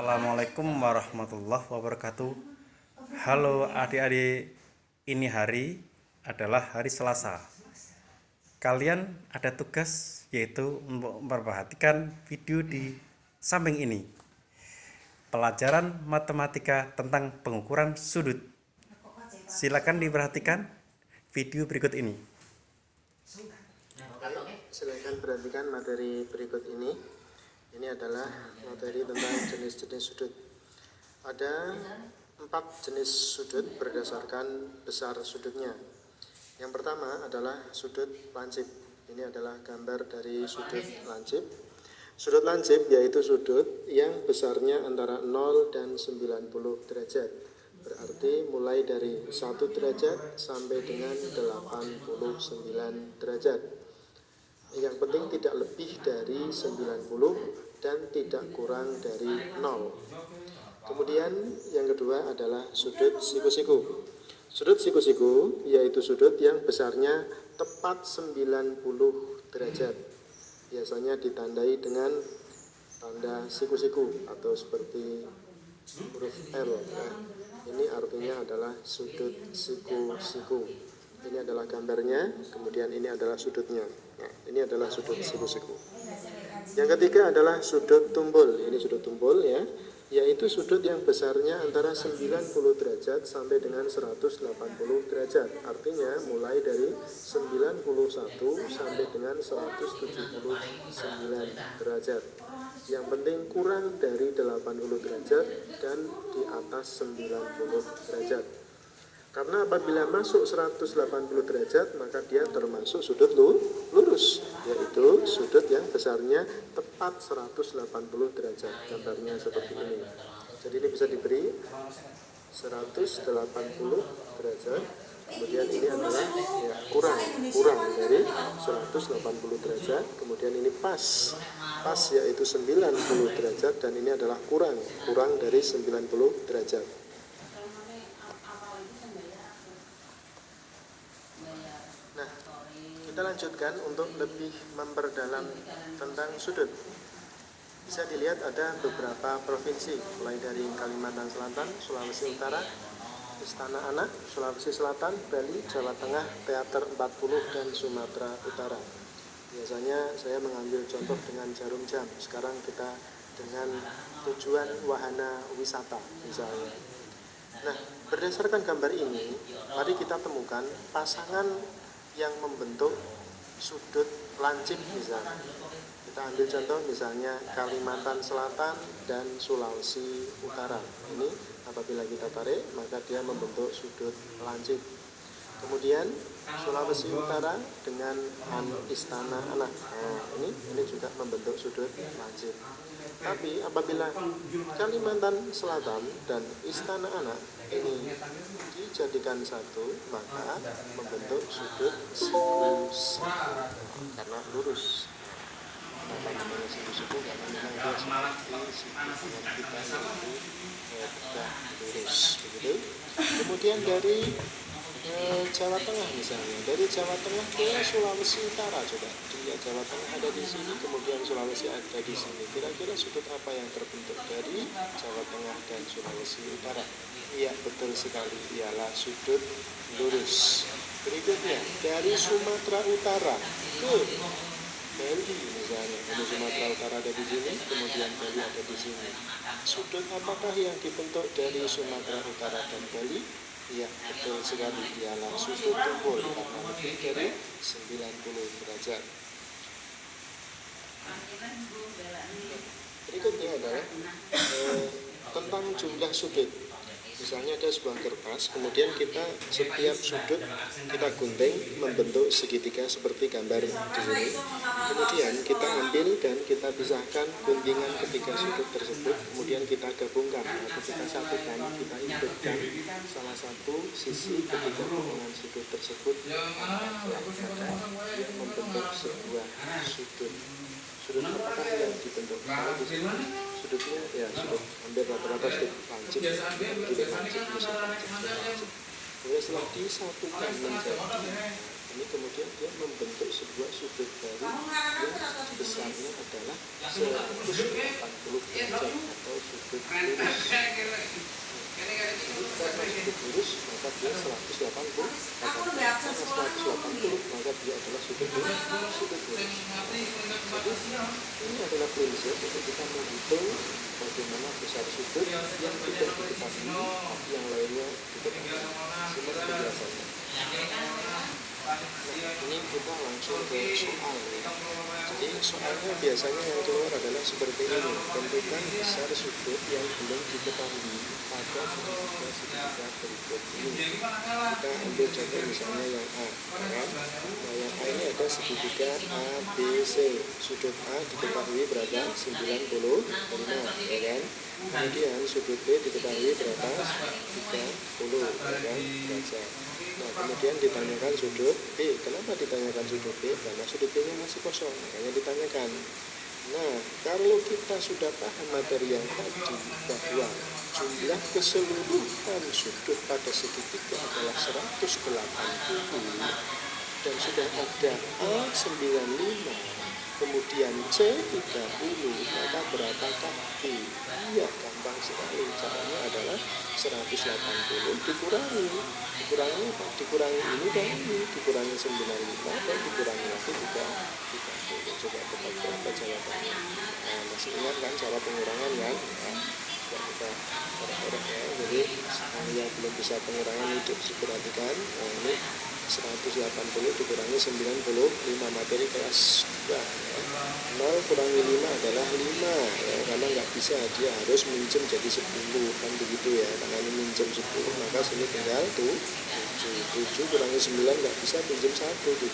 Assalamualaikum warahmatullahi wabarakatuh. Halo adik-adik, ini hari adalah hari Selasa. Kalian ada tugas yaitu memperhatikan video di samping ini. Pelajaran matematika tentang pengukuran sudut. Silakan diperhatikan video berikut ini. Silakan perhatikan materi berikut ini. Ini adalah materi tentang jenis-jenis sudut. Ada 4 jenis sudut berdasarkan besar sudutnya. Yang pertama adalah sudut lancip. Ini adalah gambar dari sudut lancip. Sudut lancip yaitu sudut yang besarnya antara 0 dan 90 derajat. Berarti mulai dari 1 derajat sampai dengan 89 derajat. Yang penting tidak lebih dari 90 dan tidak kurang dari 0. Kemudian yang kedua adalah sudut siku-siku. Sudut siku-siku yaitu sudut yang besarnya tepat 90 derajat. Biasanya ditandai dengan tanda siku-siku atau seperti huruf L. Ini artinya adalah sudut siku-siku. Ini adalah gambarnya, kemudian ini adalah sudutnya. Nah, ini adalah sudut siku-siku. Yang ketiga adalah sudut tumpul. Ini sudut tumpul ya, yaitu sudut yang besarnya antara 90 derajat sampai dengan 180 derajat. Artinya mulai dari 91 sampai dengan 179 derajat. Yang penting kurang dari 80 derajat dan di atas 90 derajat. Karena apabila masuk 180 derajat maka dia termasuk sudut lurus, yaitu sudut yang besarnya tepat 180 derajat. Gambarnya seperti ini. Jadi ini bisa diberi 180 derajat. Kemudian ini adalah ya, kurang dari 180 derajat. Kemudian ini pas yaitu 90 derajat, dan ini adalah kurang dari 90 derajat. Kita lanjutkan untuk lebih memperdalam tentang sudut. Bisa dilihat ada beberapa provinsi, mulai dari Kalimantan Selatan, Sulawesi Utara, Istana Anak, Sulawesi Selatan, Bali, Jawa Tengah, Teater 40, dan Sumatera Utara. Biasanya saya mengambil contoh dengan jarum jam. Sekarang kita dengan tujuan wahana wisata misalnya. Nah, berdasarkan gambar ini, mari kita temukan pasangan yang membentuk sudut lancip misalnya. Kita ambil contoh misalnya Kalimantan Selatan dan Sulawesi Utara. Ini apabila kita tarik maka dia membentuk sudut lancip. Kemudian Sulawesi Utara dengan Istana Anak. Nah, ini juga membentuk sudut lancip. Tapi apabila Kalimantan Selatan dan Istana Anak ini dijadikan satu, maka membentuk sudut siku-siku karena lurus. Kenapa namanya siku-siku? Karena memang dia seperti siku kita yaitu tegak lurus, begitu. Kemudian dari Jawa Tengah misalnya, dari Jawa Tengah ke Sulawesi Utara, coba dilihat Jawa Tengah ada di sini, kemudian Sulawesi ada di sini. Kira-kira sudut apa yang terbentuk dari Jawa Tengah dan Sulawesi Utara? Iya, betul sekali, ialah sudut lurus. Berikutnya dari Sumatera Utara ke Bali misalnya, dari Sumatera Utara ada di sini, kemudian Bali ada di sini. Sudut apakah yang dibentuk dari Sumatera Utara dan Bali? Ya, betul sekali, ialah sudut tumpul karena lebih dari 90 derajat. Berikutnya adalah tentang jumlah sudut. Misalnya ada sebuah kertas, kemudian kita setiap sudut kita gunting membentuk segitiga seperti gambar di sini. Kemudian kita ambil dan kita pisahkan guntingan ketiga sudut tersebut, kemudian kita gabungkan atau kita satukan, kita ikutkan salah satu sisi ketiga guntingan sudut tersebut, maka dia membentuk sebuah sudut. Sudut apakah yang dibentuk? Kalau di sini sudutnya ya sudut hampir rata-rata sudut lancip, sudut lancip. Kemudian setelah disatukan menjadi Ini kemudian dia membentuk sebuah sudut baru yang besarnya adalah 180 derajat atau sudut lurus. Jadi karena sudut lurus maka dia 180, karena 180 maka dia adalah sudut lurus. Jadi ini adalah prinsip untuk kita menghitung bagaimana besar sudut yang tidak diketahui tapi yang lainnya diketahui. Sebenarnya penjelasannya. Ini kita langsung ke soal. Jadi soalnya biasanya yang keluar adalah seperti ini. Tentukan besar sudut yang belum diketahui pada segitiga berikut ini. Kita ambil contoh misalnya yang A, kan? Nah yang A ini ada segitiga ABC. Sudut A diketahui berapa? 95, ya kan? Kemudian sudut B diketahui berapa? 30, ya kan? Derajat. Nah kemudian ditanyakan sudut B. Kenapa ditanyakan sudut B? Karena sudut B nya masih kosong, makanya ditanyakan. Nah kalau kita sudah paham materi yang tadi bahwa jumlah keseluruhan sudut pada segitiga adalah 180 dan sudah ada A95 kemudian C30, maka berapakah B? Iya, gampang sekali. Caranya adalah 180 dikurangi apa? Dikurangi ini dan ini, dikurangi 95 dan dikurangi lagi juga 30. Coba tebak berapa jawabannya. Nah, masih ingat kan cara pengurangan kan? Nah, kita korek-korek ya. Jadi yang belum bisa pengurangan itu diperhatikan. Nah, ini 180 dikurangi 95 materi kelas 2 ya. 0 kurangi 5 adalah 5 ya, karena nggak bisa, dia harus minjem jadi 10 kan begitu ya, karena ini minjem 10 maka sini tinggal 7 kurangi 9 nggak bisa, pinjem 1, 17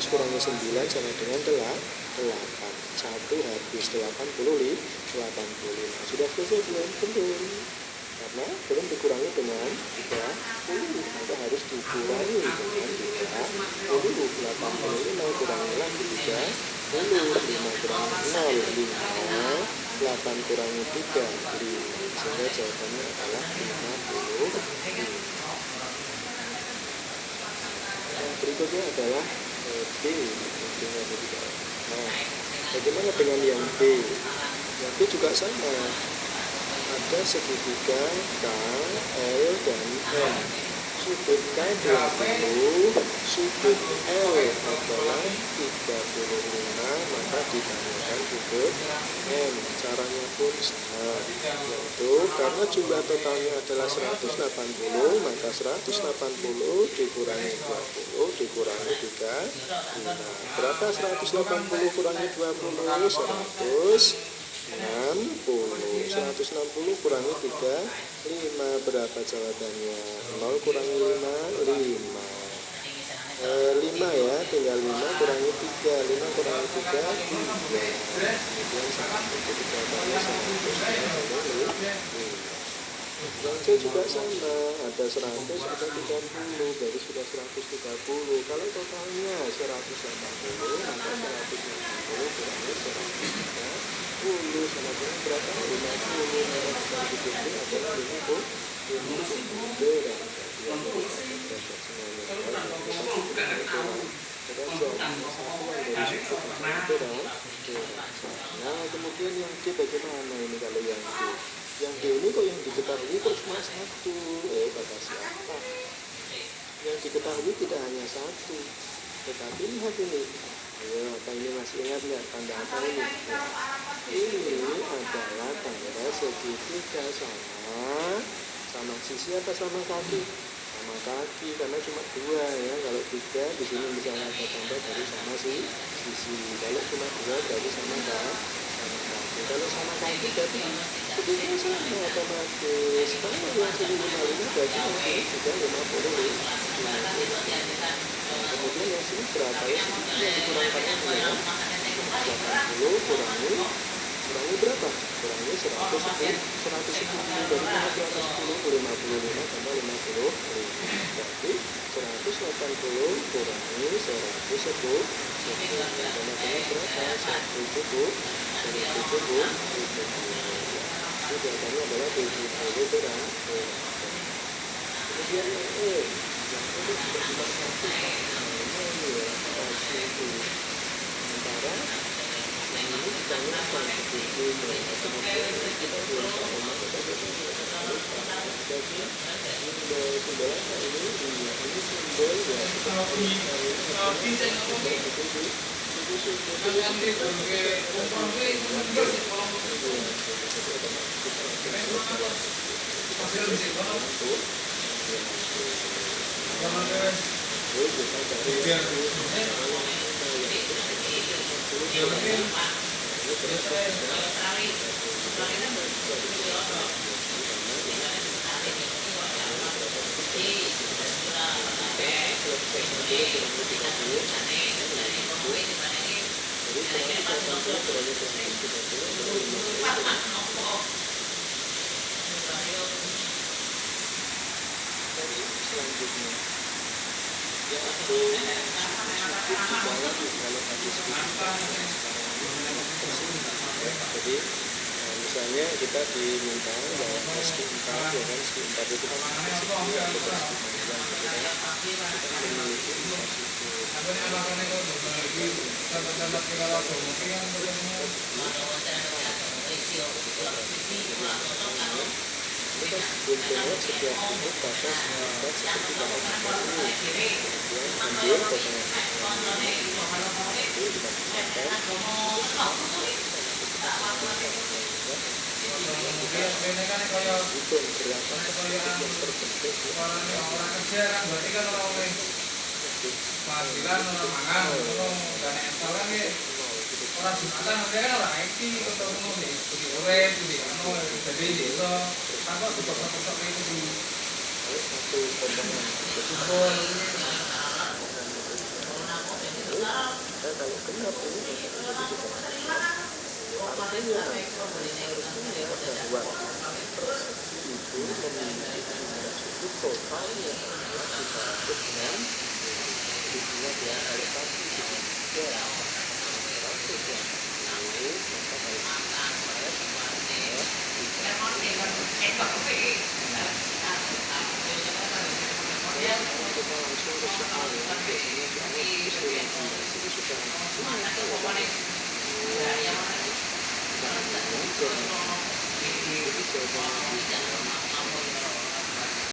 kurangi 9 sama dengan 8 1 habis 85 sudah selesai belum? Belum, karena belum dikurangi dengan 30 maka harus dikurangi dengan 30. 85 kurangi lagi 30, 5 kurangi 0 5, 8 kurangi 3 5, sehingga jawabannya adalah 50. Yang berikutnya adalah B. Nah, bagaimana dengan yang B? Yang B juga sama, ada segitiga K, L, dan M. Sudut K 20, sudut L adalah 35, maka ditanyakan sudut M. Caranya pun sama, yaitu karena jumlah totalnya adalah 180, maka 180 dikurangi 20 dikurangi 35. Berapa 180 kurangi 20? 160 kurangi 35 berapa jawabannya? 0 kurangi 5 5 ya, tinggal 5 kurangi 3 5 kurangi 3 3, kemudian itu jawabannya 150. Yang C juga sama, ada 100 ada 30, berarti sudah 130. Kalau totalnya 180 maka 180 kurangi 130 sama dengan berapa? 50. Maka kita dikit adalah 50 Nah kemudian yang D bagaimana ini kalau yang D? Yang D ini kok yang diketahui kok cuma 1? Kata siapa? Yang diketahui tidak hanya 1, tetapi lihat ini. Ayo, apa ini masih ingat nggak tanda apa ini? Ini adalah tanda segitiga sama sisi apa sama kaki? Sama kaki, karena cuma 2 ya. Kalau 3 di sini misalnya ada tanda dari sama sisi. Kalau cuma 2 berarti sama kaki. Kalau sama kaki berarti segitiga sama otomatis. Kalau yang sini 55 berarti yang sini juga 50. Kemudian yang sini berapa ya? Yang dikurangkannya adalah 80 kurangi berapa? Kurangi 110 dari 110 55 tambah 50 berarti 180 kurangi 110 sama dengan berapa? 170 itu jawabannya adalah 70 gram. Kemudian yang E itu bersifat pasif ini itu sementara yang ini ditanyakan begitu kemudian kita bilang jadi simbol apa ini simbol ya selanjutnya yaitu jadi misalnya kita diminta bahwa SQ4 ya kan SQ4 itu kan kita membuat setiap itu batas seperti batas ini ambil potongan itu orang Jumatan mereka kan orang IT atau ngono di urip di anu jadi itu apa sosok-sosok itu di satu potongan kumpul kalau genap ini artinya harusnya bahwa itu memiliki sudut total yang dipakai dengan dibuat ya oleh satu ya